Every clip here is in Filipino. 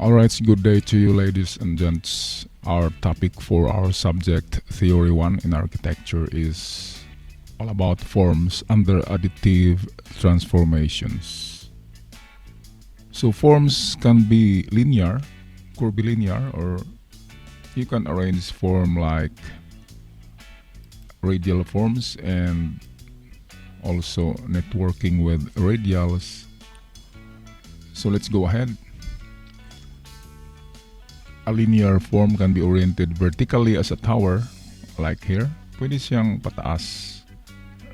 Alright, good day to you, ladies and gents. Our topic for our subject, Theory 1 in Architecture, is all about forms under additive transformations. So forms can be linear, curvilinear, or you can arrange form like radial forms and also networking with radials. So let's go ahead. A linear form can be oriented vertically as a tower, like here. Pwede siyang pataas,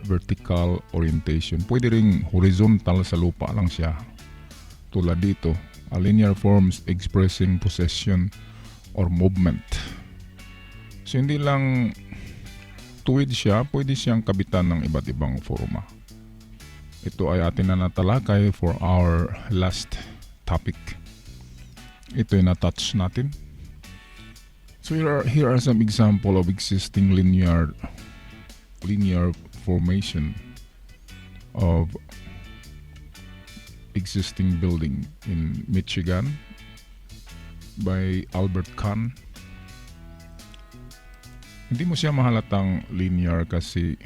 vertical orientation. Pwede ring horizontal sa lupa lang siya. Tulad dito, a linear forms expressing possession or movement. So hindi lang tuwid siya, pwede siyang kabitan ng iba't ibang forma. Ito ay atin na natalakay for our last topic. Ito yung na-touch natin. So here are some example of existing linear formation of existing building in Michigan by Albert Kahn. Hindi mo siya mahalatang linear kasi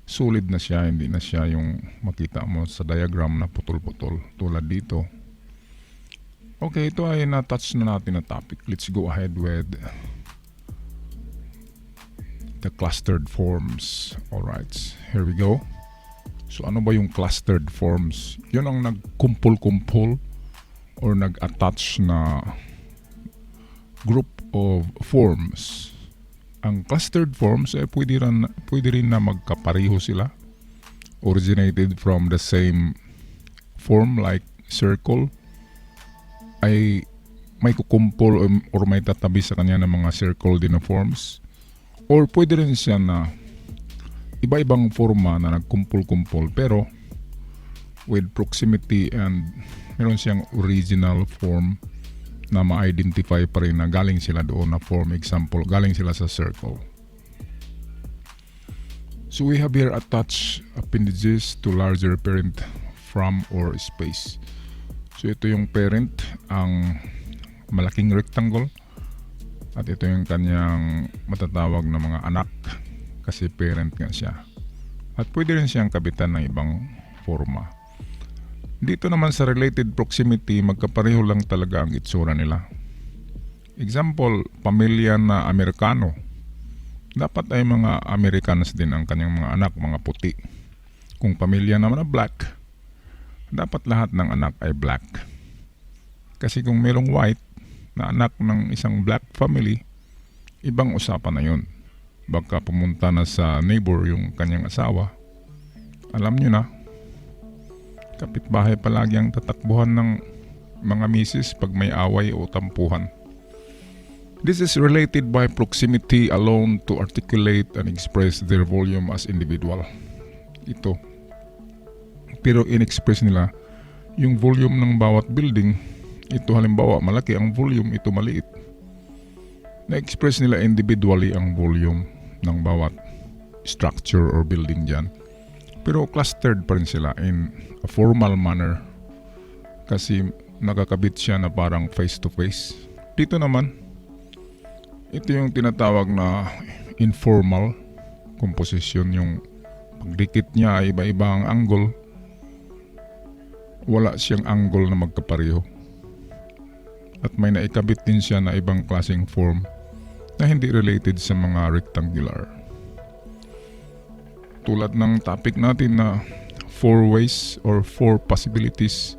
solid na siya, hindi na siya yung makita mo sa diagram na putol-putol tulad dito. Okay, ito ay na-touch na natin na topic. Let's go ahead with the clustered forms. Alright, here we go. So ano ba yung clustered forms? Yun ang nagkumpul-kumpul or nag-attach na group of forms. Ang clustered forms ay pwede rin na magkapareho sila. Originated from the same form like circle, ay may kukumpol or may tatabi sa kanya ng mga circle din na forms. Or pwede rin siya na iba-ibang forma na nagkumpul-kumpol pero with proximity and meron siyang original form na ma-identify pa rin na galing sila doon na form. Example, galing sila sa circle. So we have here attached appendages to larger parent from or space. So ito yung parent, ang malaking rectangle, at ito yung kanyang matatawag na mga anak kasi parent nga siya. At pwede rin siyang kabitan ng ibang forma. Dito naman sa related proximity, magkapareho lang talaga ang itsura nila. Example, pamilya na Amerikano. Dapat ay mga Americans din ang kanyang mga anak, mga puti. Kung pamilya naman na black, dapat lahat ng anak ay black. Kasi kung merong white na anak ng isang black family, ibang usapan na yun. Baka pumunta na sa neighbor yung kanyang asawa. Alam nyo na, kapitbahay palagi ang tatakbuhan ng mga misis pag may away o tampuhan. This is related by proximity alone to articulate and express their volume as individual. Ito. Pero in-express nila yung volume ng bawat building. Ito halimbawa malaki ang volume, ito maliit. Na-express nila individually ang volume ng bawat structure or building dyan. Pero clustered pa rin sila in a formal manner kasi nakakabit siya na parang face to face. Dito naman, ito yung tinatawag na informal composition. Yung pagdikit niya ay iba-iba ang angle. Wala siyang angle na magkapareho. At may naikabit din siya na ibang klaseng form na hindi related sa mga rectangular. Tulad ng topic natin na 4 ways or 4 possibilities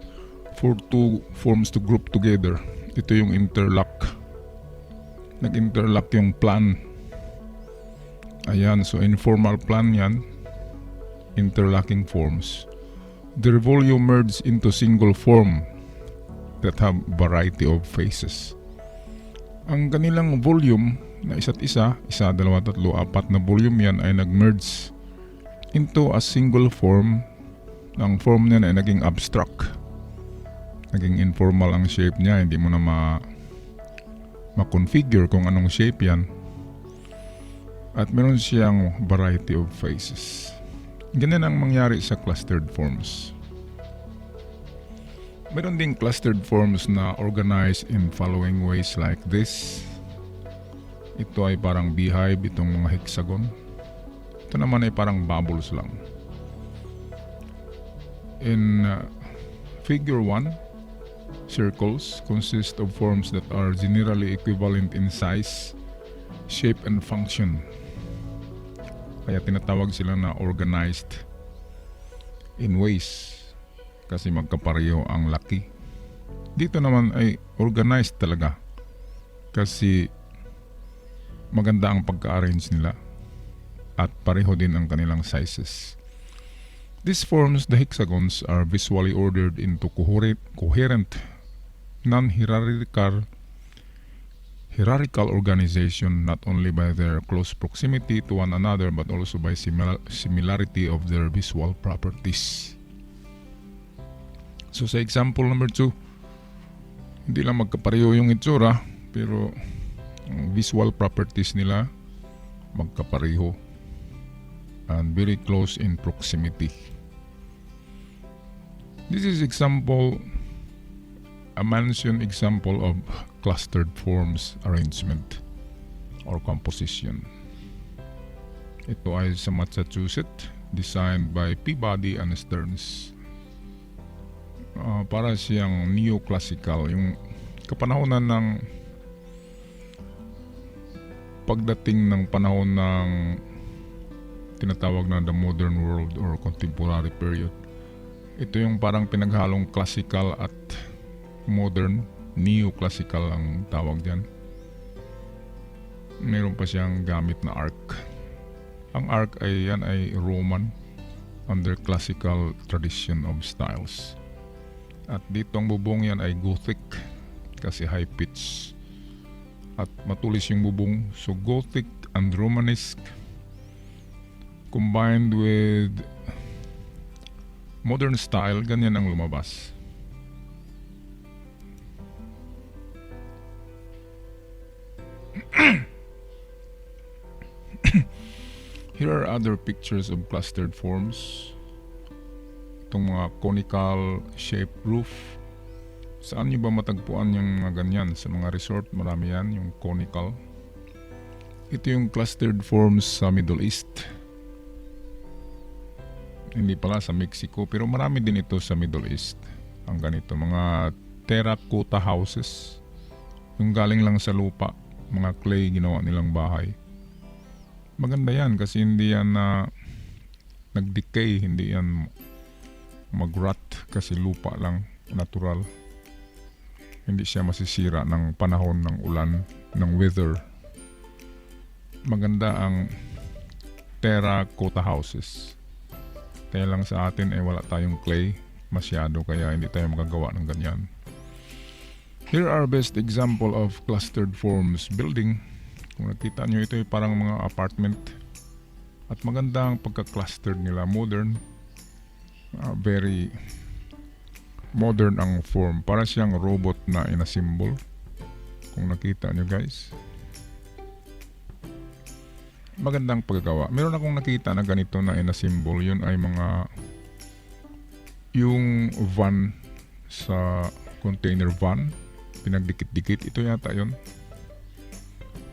for 2 forms to group together. Ito yung interlock. Nag-interlock yung plan. Ayan, so informal plan yan. Interlocking forms. Their volume merged into single form that have variety of faces. Ang kanilang volume na isa't isa, 1, 2, 3, 4 na volume yan ay nag-merge into a single form. Ang form niya ay naging abstract. Naging informal ang shape niya, hindi mo na ma-configure kung anong shape yan. At meron siyang variety of faces. Ganyan ang mangyari sa clustered forms. Meron ding clustered forms na organized in following ways like this. Ito ay parang beehive, itong mga hexagon. Ito naman ay parang bubbles lang. In figure 1, circles consist of forms that are generally equivalent in size, shape, and function. Kaya tinatawag sila na organized in ways kasi magkapareho ang laki. Dito naman ay organized talaga kasi maganda ang pagka-arrange nila at pareho din ang kanilang sizes. These forms, the hexagons, are visually ordered into coherent non-hierarchical organization, not only by their close proximity to one another but also by similarity of their visual properties. So sa example number 2, hindi lang magkapareho yung itsura pero ang visual properties nila magkapareho and very close in proximity. This is a mentioned example of clustered forms arrangement or composition. Ito ay sa Massachusetts, designed by Peabody and Stearns. Para siyang neoclassical, yung kapanahonan ng pagdating ng panahon ng tinatawag na the modern world or contemporary period. Ito yung parang pinaghalong classical at modern, neoclassical ang tawag dyan. Meron pa siyang gamit na arc. Ang arc ay yan ay Roman under classical tradition of styles. At dito ang bubong yan ay Gothic kasi high pitch at matulis yung bubong. So Gothic and Romanesque combined with modern style, ganyan ang lumabas. Here are other pictures of clustered forms. Itong mga conical shaped roof. Saan nyo ba matagpuan yung mga ganyan? Sa mga resort, marami yan, yung conical. Ito yung clustered forms sa Middle East. Hindi pala sa Mexico, pero marami din ito sa Middle East. Ang ganito, mga terracotta houses. Yung galing lang sa lupa, mga clay ginawa nilang bahay. Maganda yan kasi hindi yan nag-decay, hindi yan mag-rot kasi lupa lang, natural. Hindi siya masisira ng panahon ng ulan, ng weather. Maganda ang terracotta houses. Kaya lang sa atin ay wala tayong clay masyado kaya hindi tayo magagawa ng ganyan. Here are best example of clustered forms building. Kung nakita nyo ito ay parang mga apartment at maganda ang pagka-clustered nila, modern. Very modern ang form, para siyang robot na inasimbol. Kung nakita nyo guys, magandang paggawa. Meron akong nakita na ganito na inasimbol. Yun ay yung van sa container van, pinagdikit-dikit. Ito yata yun,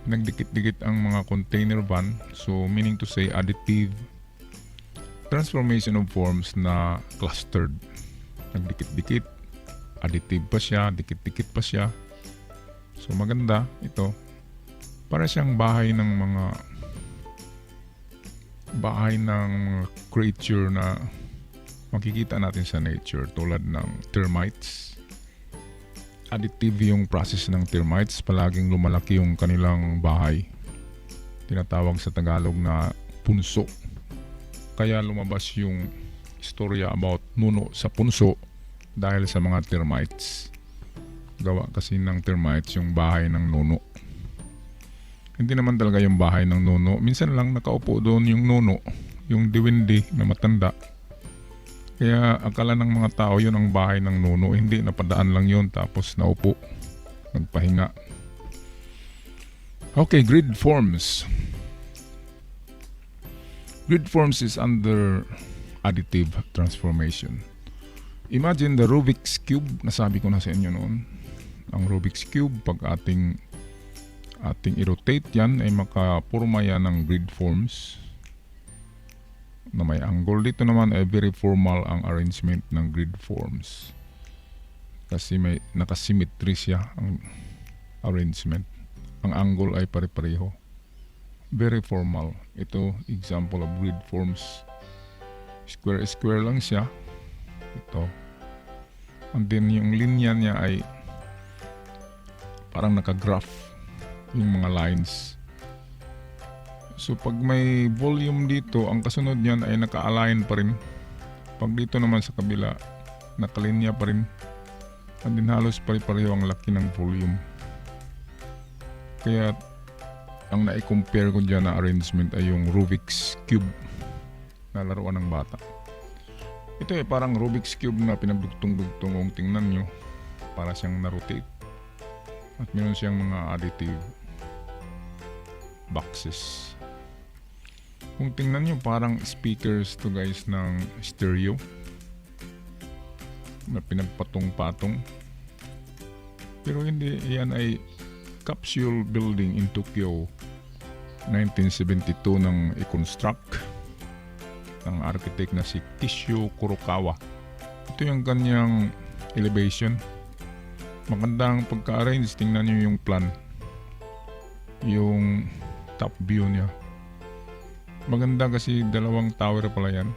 pinagdikit-dikit ang mga container van. So meaning to say additive transformation of forms na clustered. Nagdikit-dikit, additive pa siya, dikit-dikit pa siya. So maganda ito. Para siyang bahay ng mga creature na makikita natin sa nature tulad ng termites. Additive yung process ng termites, palaging lumalaki yung kanilang bahay. Tinatawag sa Tagalog na punso. Kaya lumabas yung istorya about nuno sa punso dahil sa mga termites. Gawa kasi ng termites yung bahay ng nuno. Hindi naman talaga yung bahay ng nuno. Minsan lang nakaupo doon yung nuno, yung diwindi na matanda. Kaya akala ng mga tao yun ang bahay ng nuno. Hindi, napadaan lang yun tapos naupo, nagpahinga. Okay, grid forms. Grid forms is under additive transformation. Imagine the Rubik's Cube, nasabi ko na sa inyo noon. Ang Rubik's Cube, pag ating i-rotate yan, ay makapurma yan ng grid forms na may angle. Dito naman ay very formal ang arrangement ng grid forms. Kasi may nakasymmetry siya ang arrangement. Ang angle ay pare-pareho. Very formal. Ito, example of grid forms. Square lang siya. Ito. And then yung linya niya ay parang naka-graph yung mga lines. So pag may volume dito, ang kasunod niyan ay naka-align pa rin. Pag dito naman sa kabila, nakalinya pa rin. And then halos pare-pareho ang laki ng volume. Kaya ang na-compare ko dyan na arrangement ay yung Rubik's Cube na laruan ng bata. Ito ay parang Rubik's Cube na pinagdugtong-dugtong kung tingnan nyo. Para siyang na-rotate. At meron siyang mga additive boxes. Kung tingnan nyo, parang speakers to guys ng stereo na pinagpatong-patong. Pero hindi, yan ay capsule building in Tokyo 1972 ng i-construct ng architect na si Kishio Kurokawa. Ito yung kanyang elevation. Magandang pagka-arrange. Tingnan nyo yung plan, yung top view niya. Maganda kasi dalawang tower pala yan.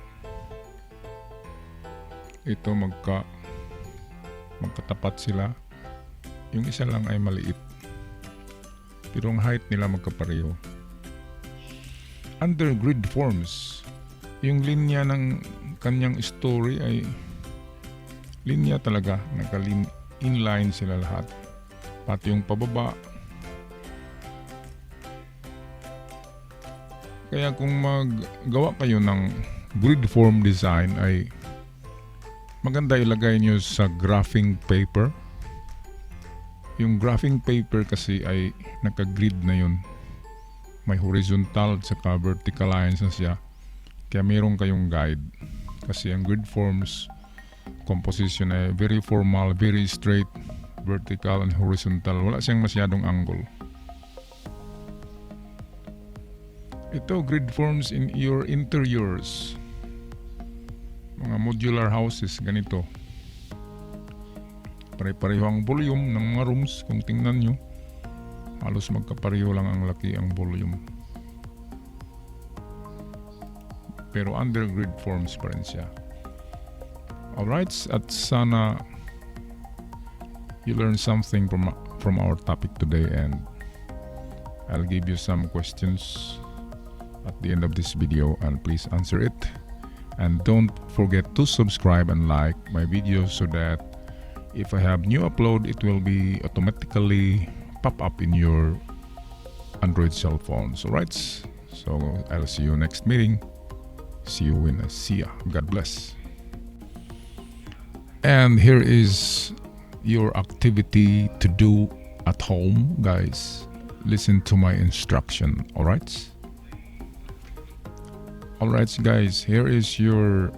Ito magkatapat sila. Yung isa lang ay maliit, pero ang height nila magkapareho. Under grid forms, yung linya ng kanyang story ay linya talaga. Inline sila lahat. Pati yung pababa. Kaya kung maggawa kayo ng grid form design ay maganda ilagay nyo sa graphing paper. Yung graphing paper kasi ay naka-grid na yun. May horizontal at saka vertical lines na siya. Kaya meron kayong guide. Kasi ang grid forms composition ay very formal, very straight, vertical and horizontal. Wala siyang masyadong angle. Ito, grid forms in your interiors. Mga modular houses, ganito. Pare-pareho ang volume ng mga rooms. Kung tingnan nyo, halos magkapareho lang ang laki ang volume. Pero under grid forms pa rin siya. Alright, at sana you learn something from our topic today, and I'll give you some questions at the end of this video, and please answer it. And don't forget to subscribe and like my videos so that if I have new upload, it will be automatically pop up in your Android cell phones. Alright, so I'll see you next meeting. See you when I see ya. God bless. And here is your activity to do at home, guys. Listen to my instruction. Alright, guys, here is your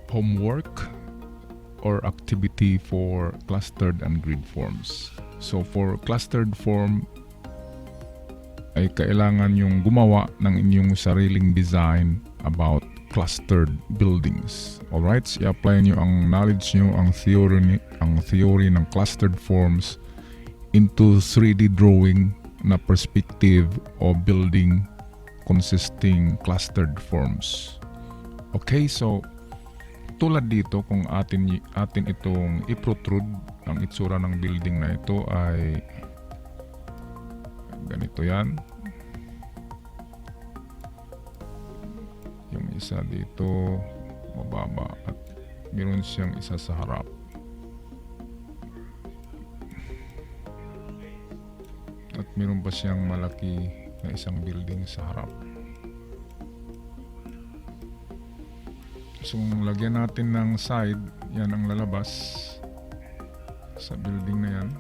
homework or activity for clustered and grid forms. So for clustered form ay kailangan yung gumawa ng inyong sariling design about clustered buildings. Alright, i-apply nyo ang knowledge nyo, ang theory ng clustered forms into 3D drawing na perspective o building consisting clustered forms. Okay, so tulad dito, kung atin itong i-protrude ang itsura ng building na ito ay ganito yan. Yung isa dito mababa at meron siyang isa sa harap. At meron pa siyang malaki na isang building sa harap. So lagyan natin ng side, yan ang lalabas sa building na yan.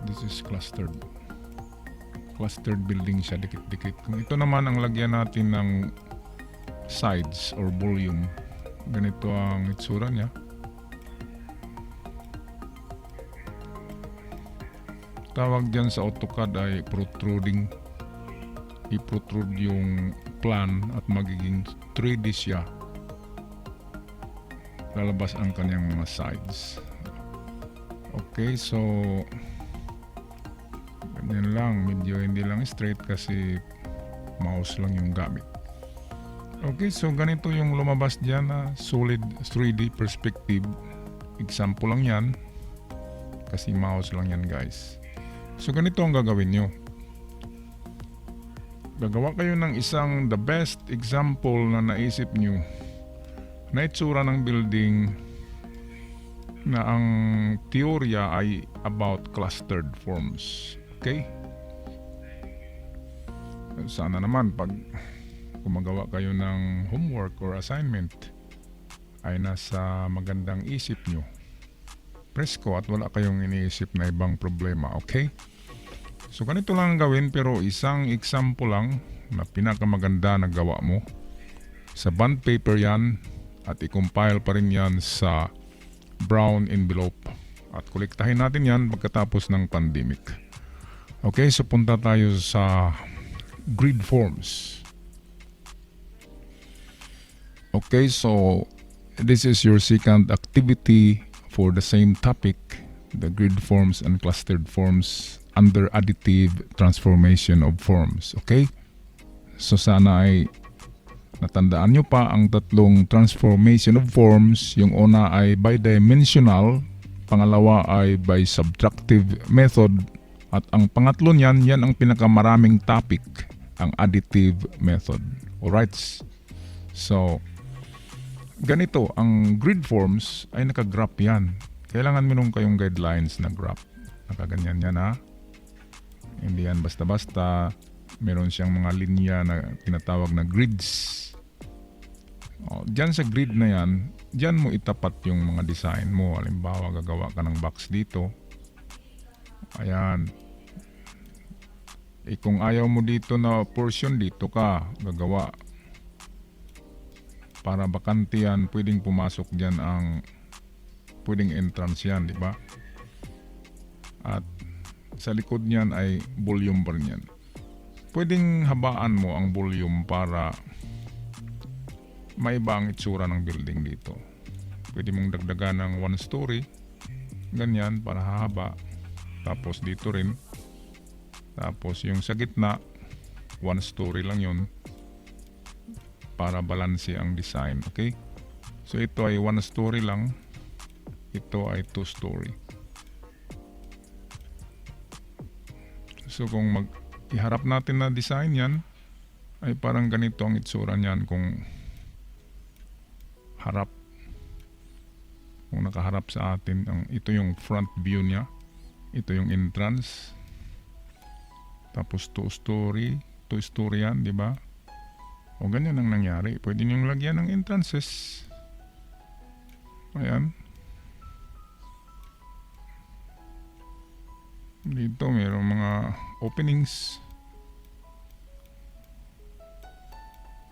This is clustered. clustered building siya, dikit-dikit. Kung ito naman ang lagyan natin ng sides or volume, ganito ang itsura niya. Tawag dyan sa AutoCAD ay protruding. I-protrude yung plan at magiging 3D siya. Lalabas ang kanyang mga sides. Okay, so ganyan lang, medyo hindi lang straight kasi mouse lang yung gamit. Okay, so ganito yung lumabas dyan na solid 3D perspective. Example lang yan kasi mouse lang yan, guys. So ganito ang gagawin nyo. Gagawa kayo ng isang the best example na naisip nyo na itsura ng building na ang teorya ay about clustered forms. Okay? Sana naman pag gumagawa kayo ng homework or assignment ay nasa magandang isip nyo. Presko at wala kayong iniisip na ibang problema. Okay? So ganito lang ang gawin, pero isang example lang na pinakamaganda na gawa mo. Sa bond paper yan at i-compile pa rin yan sa brown envelope. At kolektahin natin yan pagkatapos ng pandemic. Okay, so punta tayo sa grid forms. Okay, so this is your second activity for the same topic, the grid forms and clustered forms under additive transformation of forms. Okay? So sana ay natandaan nyo pa ang tatlong transformation of forms. Yung una ay bidimensional, pangalawa ay by subtractive method, at ang pangatlo niyan, yan ang pinakamaraming topic, ang additive method. Alright? So, ganito, ang grid forms ay nakagraph yan. Kailangan meron kayong guidelines na graph. Nakaganyan yan, ha? Hindi yan basta-basta. Meron siyang mga linya na tinatawag na grids. Diyan sa grid na yan, diyan mo itapat yung mga design mo. Halimbawa, gagawa ka ng box dito. Ayan. Kung ayaw mo dito na portion, dito ka gagawa. Para bakante yan, pwedeng pumasok dyan ang pwedeng entrance yan, di ba? At sa likod niyan ay volume pa rin yan. Pwedeng habaan mo ang volume para maiba ang itsura ng building dito. Pwede mong dagdagan ng 1 story, ganyan, para hahaba. Tapos dito rin. Tapos yung sa gitna, 1 story lang yun para balanse ang design. Okay? So ito ay 1 story lang. Ito ay 2 story. So kung iharap natin na design yan, ay parang ganito ang itsura niyan kung harap. Kung nakaharap sa atin, ito yung front view niya. Ito yung entrance. Tapos 2 story yan, di ba? O ganyan ang nangyari. Pwede niyong lagyan ng entrances. Ayan. Dito mayroong mga openings.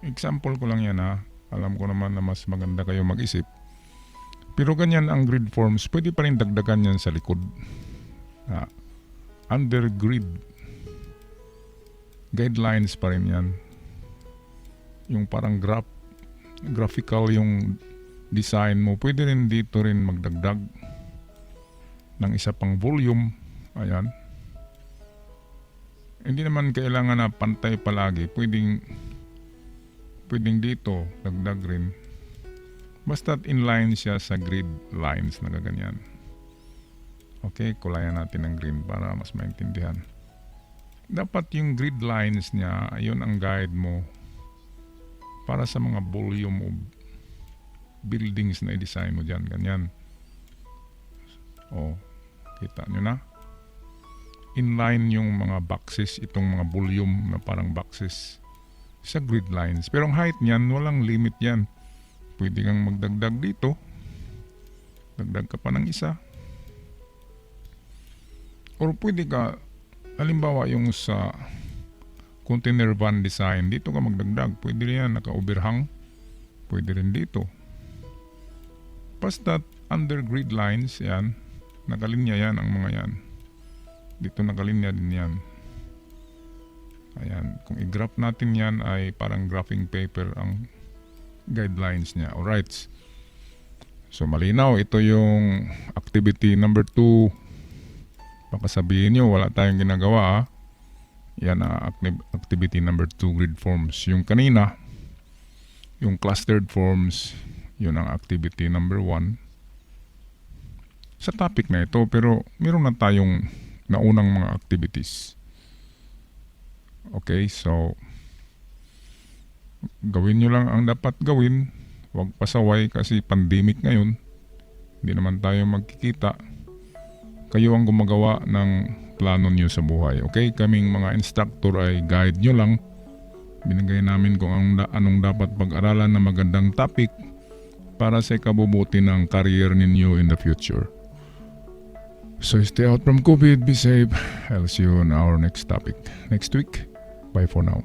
Example ko lang yan, ha. Alam ko naman na mas maganda kayo mag-isip. Pero ganyan ang grid forms. Pwede pa rin dagdagan yan sa likod. Under grid, guidelines pa rin yan. Yung parang graphical yung design mo. Pwede rin dito rin magdagdag ng isa pang volume. Ayan. Hindi naman kailangan na pantay palagi. Pwedeng dito, dagdag rin. Basta't inline siya sa grid lines na gaganyan. Okay, kulayan natin ng green para mas maintindihan. Dapat yung grid lines niya, ayun ang guide mo para sa mga volume of buildings na i-design mo dyan. Ganyan. Kita nyo na? Inline yung mga boxes, itong mga volume na parang boxes sa grid lines. Pero ang height niyan, walang limit yan. Pwede kang magdagdag dito. Dagdag ka pa ng isa. Or pwede ka halimbawa yung sa container van design, dito ka magdagdag. Pwede rin yan, naka-overhang. Pwede rin dito. Basta under grid lines, yan, nakalinya yan ang mga yan. Dito nakalinya din yan. Ayan, kung i-graph natin yan ay parang graphing paper ang guidelines niya. Alright. So malinaw, ito yung activity number 2. Baka sabihin nyo, wala tayong ginagawa. Yan ang activity number 2, grid forms. Yung kanina, yung clustered forms, yun ang activity number 1. Sa topic na ito, pero meron na tayong naunang mga activities. Okay, so gawin nyo lang ang dapat gawin. Huwag pasaway kasi pandemic ngayon. Hindi naman tayo magkikita. Kayo ang gumagawa ng plano nyo sa buhay. Okay, kaming mga instructor ay guide nyo lang. Binigay namin kung anong dapat pag-aralan na magandang topic para sa ikabubuti ng career ninyo in the future. So stay out from COVID, be safe. I'll see you on our next topic next week. Bye for now.